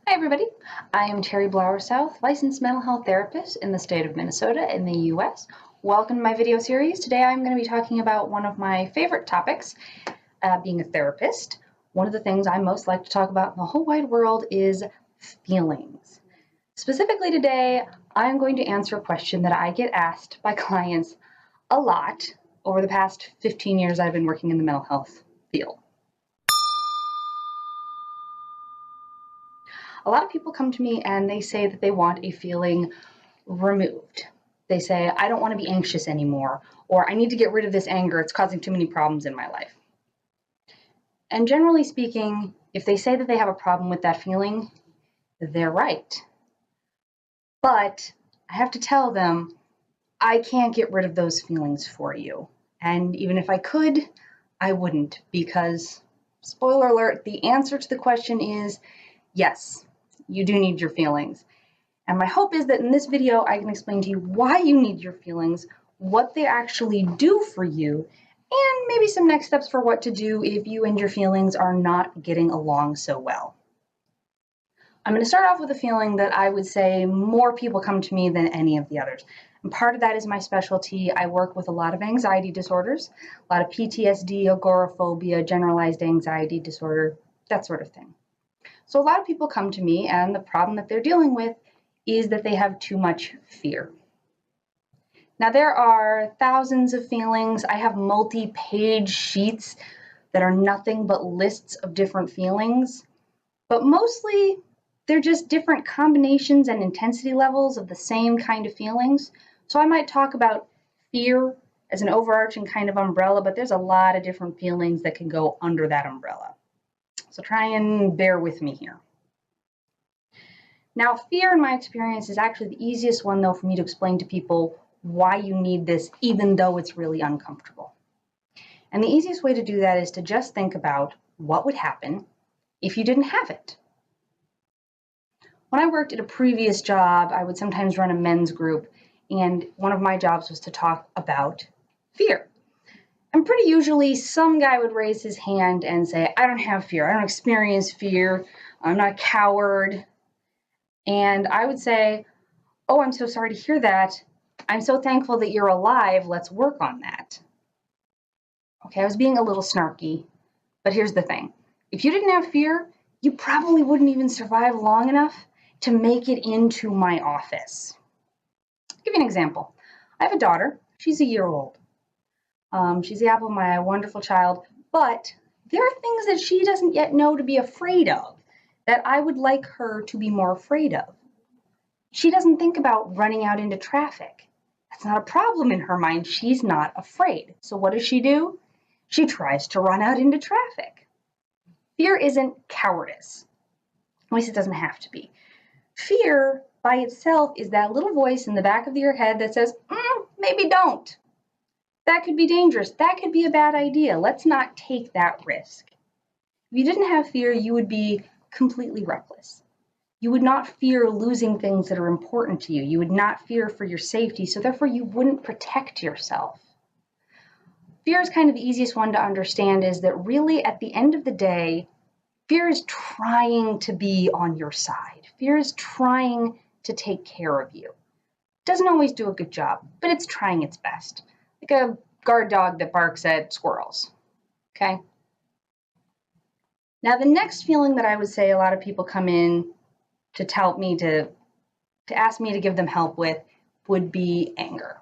Hi everybody, I am Terry Blower South, licensed mental health therapist in the state of Minnesota in the US. Welcome to my video series. Today I'm going to be talking about one of my favorite topics, being a therapist. One of the things I most like to talk about in the whole wide world is feelings. Specifically today, I'm going to answer a question that I get asked by clients a lot over the past 15 years I've been working in the mental health field. A lot of people come to me and they say that they want a feeling removed. They say, I don't want to be anxious anymore, or I need to get rid of this anger. It's causing too many problems in my life. And generally speaking, if they say that they have a problem with that feeling, they're right. But I have to tell them, I can't get rid of those feelings for you. And even if I could, I wouldn't, because, spoiler alert, the answer to the question is yes, you do need your feelings. And my hope is that in this video, I can explain to you why you need your feelings, what they actually do for you, and maybe some next steps for what to do if you and your feelings are not getting along so well. I'm going to start off with a feeling that I would say more people come to me than any of the others. And part of that is my specialty. I work with a lot of anxiety disorders, a lot of PTSD, agoraphobia, generalized anxiety disorder, that sort of thing. So a lot of people come to me and the problem that they're dealing with is that they have too much fear. Now there are thousands of feelings. I have multi-page sheets that are nothing but lists of different feelings, but mostly they're just different combinations and intensity levels of the same kind of feelings. So I might talk about fear as an overarching kind of umbrella, but there's a lot of different feelings that can go under that umbrella. So try and bear with me here. Now, fear, in my experience, is actually the easiest one, though, for me to explain to people why you need this, even though it's really uncomfortable. And the easiest way to do that is to just think about what would happen if you didn't have it. When I worked at a previous job, I would sometimes run a men's group, and one of my jobs was to talk about fear. And pretty usually, some guy would raise his hand and say, I don't have fear, I don't experience fear, I'm not a coward. And I would say, oh, I'm so sorry to hear that. I'm so thankful that you're alive. Let's work on that. Okay, I was being a little snarky, but here's the thing. If you didn't have fear, you probably wouldn't even survive long enough to make it into my office. I'll give you an example. I have a daughter. She's a year old. She's the apple of my wonderful child, but there are things that she doesn't yet know to be afraid of that I would like her to be more afraid of. She doesn't think about running out into traffic. That's not a problem in her mind. She's not afraid. So what does she do? She tries to run out into traffic. Fear isn't cowardice. At least it doesn't have to be. Fear by itself is that little voice in the back of your head that says, maybe don't. That could be dangerous. That could be a bad idea. Let's not take that risk. If you didn't have fear, you would be completely reckless. You would not fear losing things that are important to you. You would not fear for your safety, so therefore you wouldn't protect yourself. Fear is kind of the easiest one to understand, is that really at the end of the day, fear is trying to be on your side. Fear is trying to take care of you. It doesn't always do a good job, but it's trying its best. Like a guard dog that barks at squirrels, okay? Now the next feeling that I would say a lot of people come in to tell me to ask me to give them help with would be anger.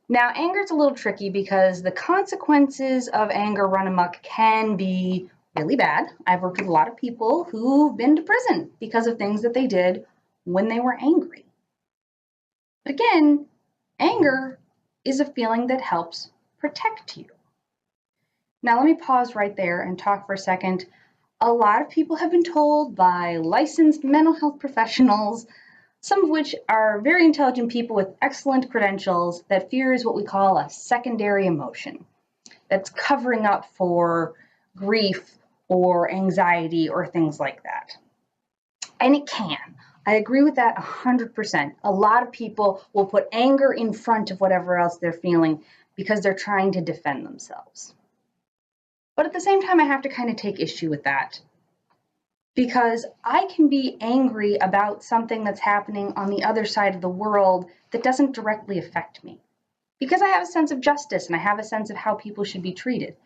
Now, anger is a little tricky because the consequences of anger run amok can be really bad. I've worked with a lot of people who've been to prison because of things that they did when they were angry. But again, anger is a feeling that helps protect you. Now, let me pause right there and talk for a second. A lot of people have been told by licensed mental health professionals, some of which are very intelligent people with excellent credentials, that fear is what we call a secondary emotion that's covering up for grief or anxiety or things like that. And it can. I agree with that 100%. A lot of people will put anger in front of whatever else they're feeling because they're trying to defend themselves. But at the same time, I have to kind of take issue with that. because I can be angry about something that's happening on the other side of the world that doesn't directly affect me. Because I have a sense of justice and I have a sense of how people should be treated.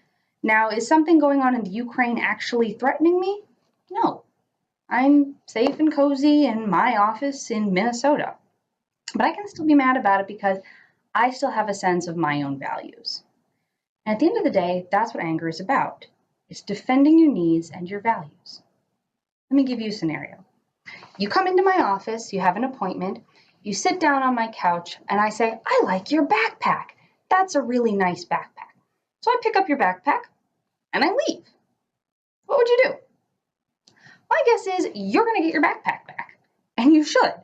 Now, is something going on in the Ukraine actually threatening me? No. I'm safe and cozy in my office in Minnesota. But I can still be mad about it because I still have a sense of my own values. And at the end of the day, that's what anger is about. It's defending your needs and your values. Let me give you a scenario. You come into my office, you have an appointment, you sit down on my couch, and I say, I like your backpack. That's a really nice backpack. So I pick up your backpack and I leave. What would you do? My guess is you're going to get your backpack back. And you should.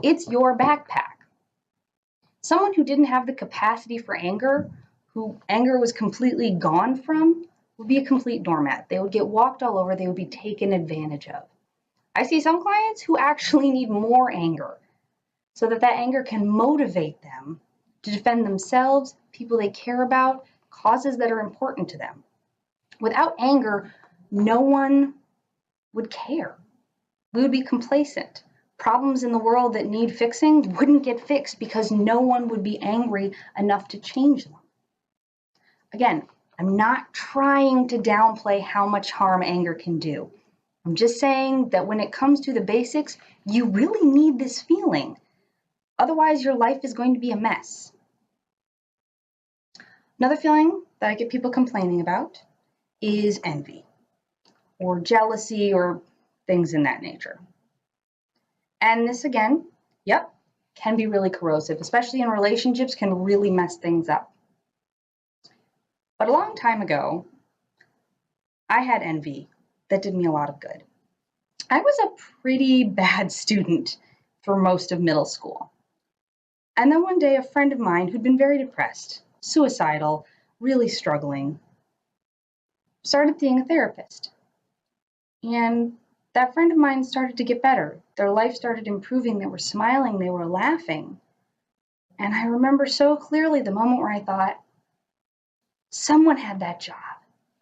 It's your backpack. Someone who didn't have the capacity for anger, who anger was completely gone from, would be a complete doormat. They would get walked all over. They would be taken advantage of. I see some clients who actually need more anger so that anger can motivate them to defend themselves, people they care about, causes that are important to them. Without anger, no one would care. We would be complacent. Problems in the world that need fixing wouldn't get fixed because no one would be angry enough to change them. Again, I'm not trying to downplay how much harm anger can do. I'm just saying that when it comes to the basics, you really need this feeling. Otherwise, your life is going to be a mess. Another feeling that I get people complaining about is envy or jealousy or things in that nature. And this again, can be really corrosive, especially in relationships, can really mess things up. But a long time ago, I had envy that did me a lot of good. I was a pretty bad student for most of middle school. And then one day, a friend of mine who'd been very depressed, suicidal, really struggling, started seeing a therapist. And that friend of mine started to get better. Their life started improving. They were smiling. They were laughing. And I remember so clearly the moment where I thought, someone had that job.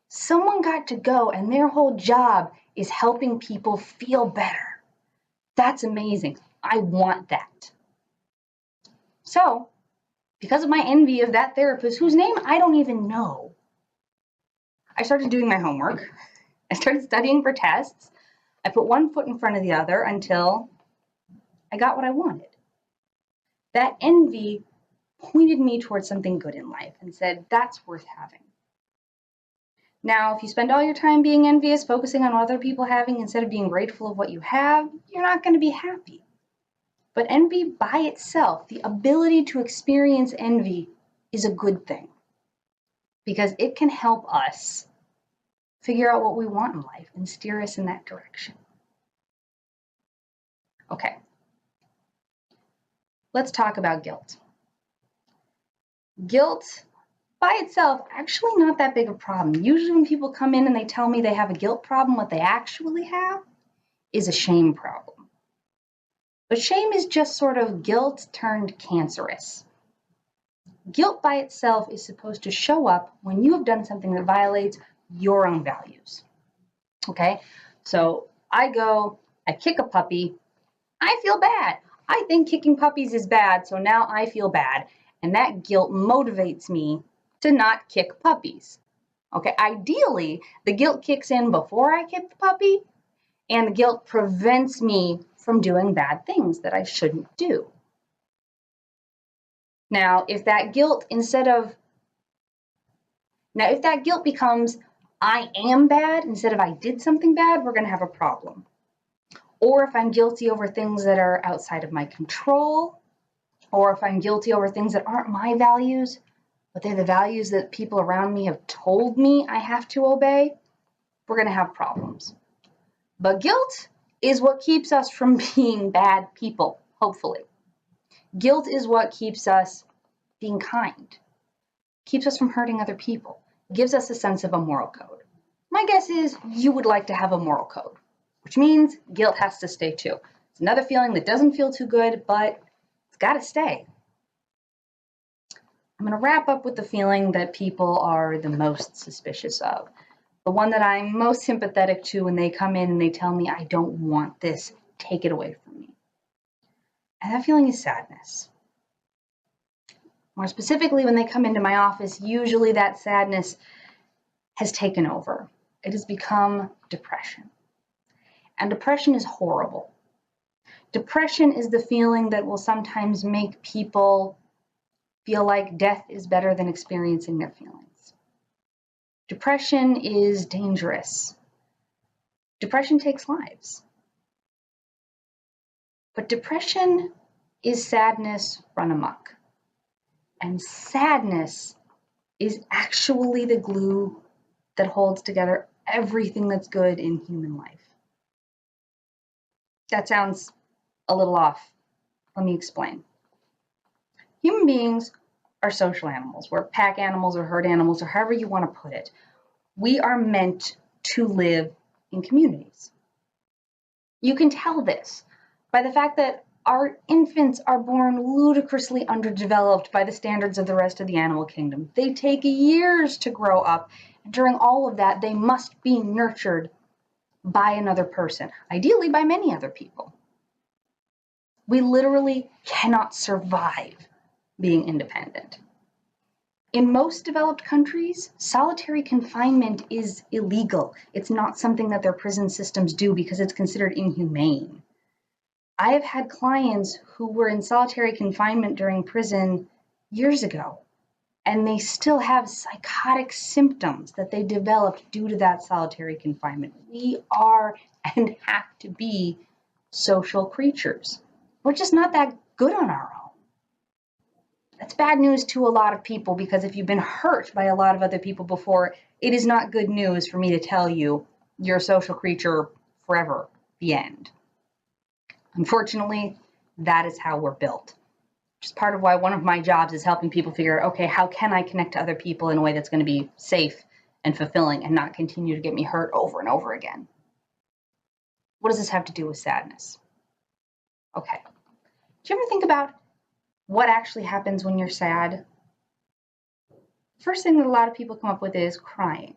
Someone got to go, and their whole job is helping people feel better. That's amazing. I want that. So, because of my envy of that therapist, whose name I don't even know, I started doing my homework. I started studying for tests. I put one foot in front of the other until I got what I wanted. That envy pointed me towards something good in life and said, that's worth having. Now, if you spend all your time being envious, focusing on what other people are having instead of being grateful of what you have, you're not going to be happy. But envy by itself, the ability to experience envy, is a good thing because it can help us figure out what we want in life and steer us in that direction. Okay, let's talk about guilt. Guilt by itself, actually not that big a problem. Usually when people come in and they tell me they have a guilt problem, what they actually have is a shame problem. But shame is just sort of guilt turned cancerous. Guilt by itself is supposed to show up when you have done something that violates your own values. Okay, so I kick a puppy, I feel bad. I think kicking puppies is bad, so now I feel bad. And that guilt motivates me to not kick puppies. Okay, ideally, the guilt kicks in before I kick the puppy, and the guilt prevents me from doing bad things that I shouldn't do. Now, if that guilt becomes I am bad instead of I did something bad, we're going to have a problem. Or if I'm guilty over things that are outside of my control, or if I'm guilty over things that aren't my values, but they're the values that people around me have told me I have to obey, we're going to have problems. But guilt is what keeps us from being bad people, hopefully. Guilt is what keeps us being kind, keeps us from hurting other people, gives us a sense of a moral code. My guess is you would like to have a moral code, which means guilt has to stay too. It's another feeling that doesn't feel too good, but it's got to stay. I'm going to wrap up with the feeling that people are the most suspicious of, the one that I'm most sympathetic to when they come in and they tell me, I don't want this, take it away from me. And that feeling is sadness. More specifically, when they come into my office, usually that sadness has taken over. It has become depression. And depression is horrible. Depression is the feeling that will sometimes make people feel like death is better than experiencing their feelings. Depression is dangerous. Depression takes lives. But depression is sadness run amok. And sadness is actually the glue that holds together everything that's good in human life. That sounds a little off. Let me explain. Human beings are social animals. We're pack animals or herd animals or however you want to put it. We are meant to live in communities. You can tell this by the fact that our infants are born ludicrously underdeveloped by the standards of the rest of the animal kingdom. They take years to grow up, and during all of that, they must be nurtured by another person, ideally by many other people. We literally cannot survive being independent. In most developed countries, solitary confinement is illegal. It's not something that their prison systems do because it's considered inhumane. I have had clients who were in solitary confinement during prison years ago, and they still have psychotic symptoms that they developed due to that solitary confinement. We are and have to be social creatures. We're just not that good on our own. That's bad news to a lot of people because if you've been hurt by a lot of other people before, it is not good news for me to tell you you're a social creature forever, the end. Unfortunately, that is how we're built. Which is part of why one of my jobs is helping people figure out, okay, how can I connect to other people in a way that's going to be safe and fulfilling and not continue to get me hurt over and over again? What does this have to do with sadness? Okay. Do you ever think about what actually happens when you're sad? First thing that a lot of people come up with is crying.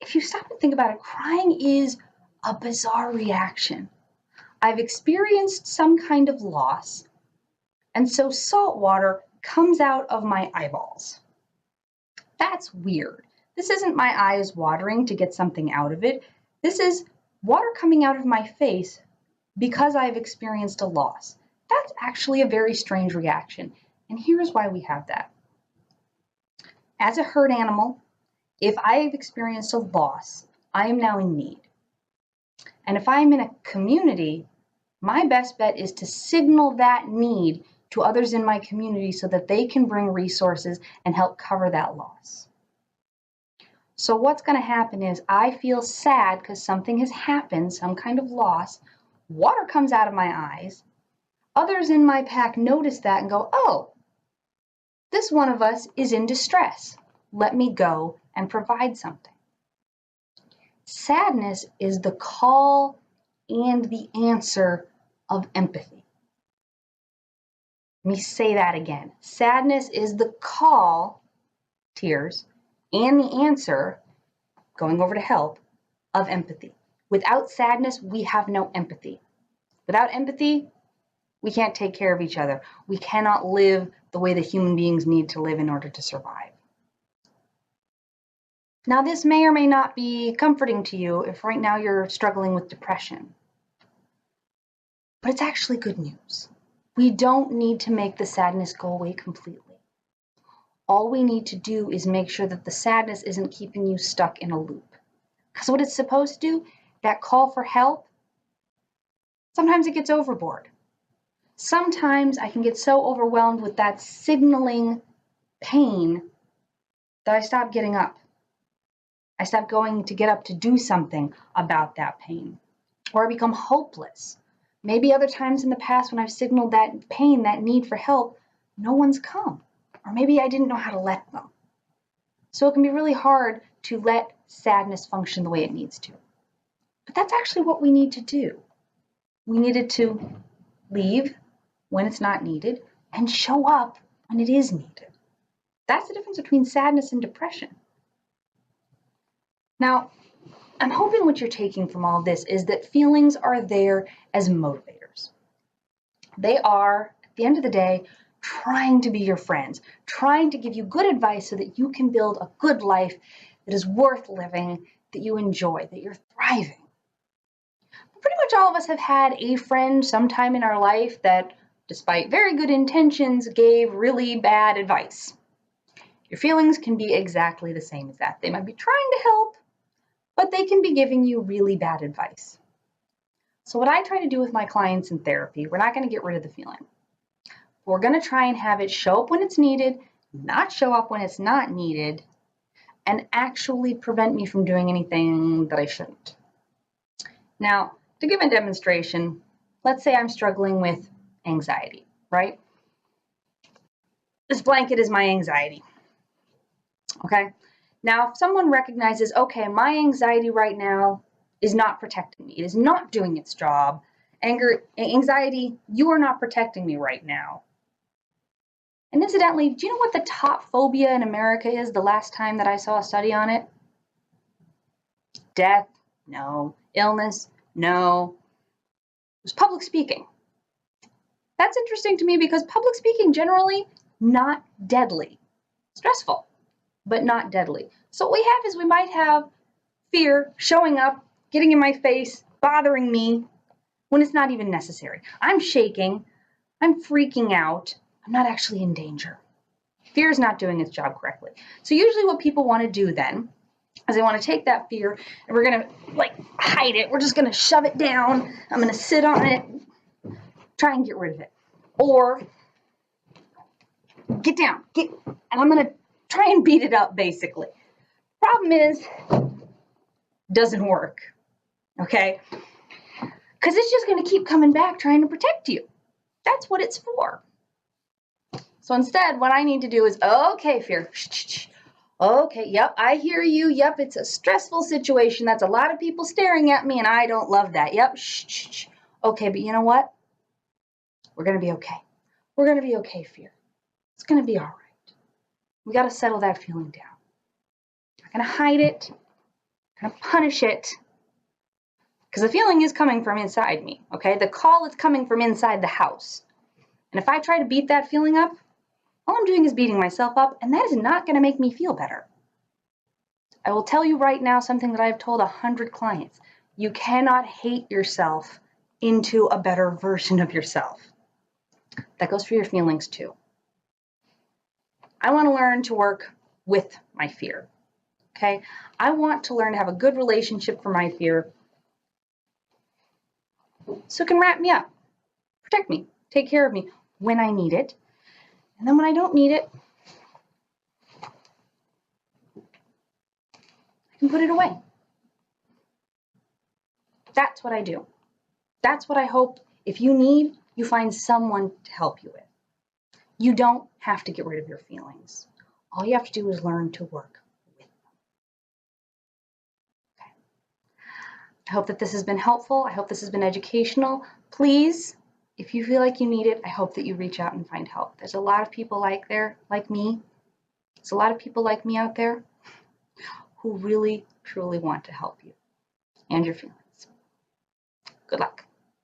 If you stop and think about it, crying is a bizarre reaction. I've experienced some kind of loss, and so salt water comes out of my eyeballs. That's weird. This isn't my eyes watering to get something out of it. This is water coming out of my face because I've experienced a loss. That's actually a very strange reaction, and here's why we have that. As a herd animal, if I have experienced a loss, I am now in need. And if I'm in a community, my best bet is to signal that need to others in my community so that they can bring resources and help cover that loss. So what's going to happen is I feel sad because something has happened, some kind of loss. Water comes out of my eyes. Others in my pack notice that and go, oh, this one of us is in distress. Let me go and provide something. Sadness is the call and the answer of empathy. Let me say that again. Sadness is the call, tears, and the answer, going over to help, of empathy. Without sadness, we have no empathy. Without empathy, we can't take care of each other. We cannot live the way that human beings need to live in order to survive. Now, this may or may not be comforting to you if right now you're struggling with depression. But it's actually good news. We don't need to make the sadness go away completely. All we need to do is make sure that the sadness isn't keeping you stuck in a loop. Because what it's supposed to do, that call for help, sometimes it gets overboard. Sometimes I can get so overwhelmed with that signaling pain that I stop getting up. I stop going to get up to do something about that pain. Or I become hopeless. Maybe other times in the past when I've signaled that pain, that need for help, no one's come. Or maybe I didn't know how to let them. So it can be really hard to let sadness function the way it needs to. But that's actually what we need to do. We needed to leave when it's not needed and show up when it is needed. That's the difference between sadness and depression. Now, I'm hoping what you're taking from all of this is that feelings are there as motivators. They are, at the end of the day, trying to be your friends, trying to give you good advice so that you can build a good life that is worth living, that you enjoy, that you're thriving. Pretty much all of us have had a friend sometime in our life that, despite very good intentions, gave really bad advice. Your feelings can be exactly the same as that. They might be trying to help, but they can be giving you really bad advice. So what I try to do with my clients in therapy, we're not going to get rid of the feeling. We're going to try and have it show up when it's needed, not show up when it's not needed, and actually prevent me from doing anything that I shouldn't. Now, to give a demonstration, let's say I'm struggling with anxiety, right? This blanket is my anxiety, okay? Now, if someone recognizes, okay, my anxiety right now is not protecting me, it is not doing its job. Anxiety, you are not protecting me right now. And incidentally, do you know what the top phobia in America is the last time that I saw a study on it? Death? No. Illness? No. It was public speaking. That's interesting to me because public speaking generally not deadly. Stressful, but not deadly. So what we have is we might have fear showing up, getting in my face, bothering me when it's not even necessary. I'm shaking, I'm freaking out, I'm not actually in danger. Fear is not doing its job correctly. So usually what people want to do then is they want to take that fear and we're going to hide it. We're just going to shove it down. I'm going to sit on it, try and get rid of it. Or get down, and I'm going to try and beat it up basically. Problem is, doesn't work, okay? Because it's just going to keep coming back trying to protect you. That's what it's for. So instead, what I need to do is, okay, fear, okay, yep, I hear you, yep, it's a stressful situation, that's a lot of people staring at me, and I don't love that, yep, okay, but you know what? We're going to be okay. We're going to be okay, fear. It's going to be all right. We got to settle that feeling down. I'm not going to hide it, I'm going to punish it, because the feeling is coming from inside me, okay? The call is coming from inside the house. And if I try to beat that feeling up, all I'm doing is beating myself up, and that is not going to make me feel better. I will tell you right now something that I've told 100 clients. You cannot hate yourself into a better version of yourself. That goes for your feelings too. I want to learn to work with my fear, okay? I want to learn to have a good relationship for my fear so it can wrap me up, protect me, take care of me when I need it. And then when I don't need it, I can put it away. That's what I do. That's what I hope if you need, you find someone to help you with. You don't have to get rid of your feelings. All you have to do is learn to work with them. Okay. I hope that this has been helpful. I hope this has been educational. Please, if you feel like you need it, I hope that you reach out and find help. There's a lot of people like me. There's a lot of people like me out there who really, truly want to help you and your feelings. Good luck.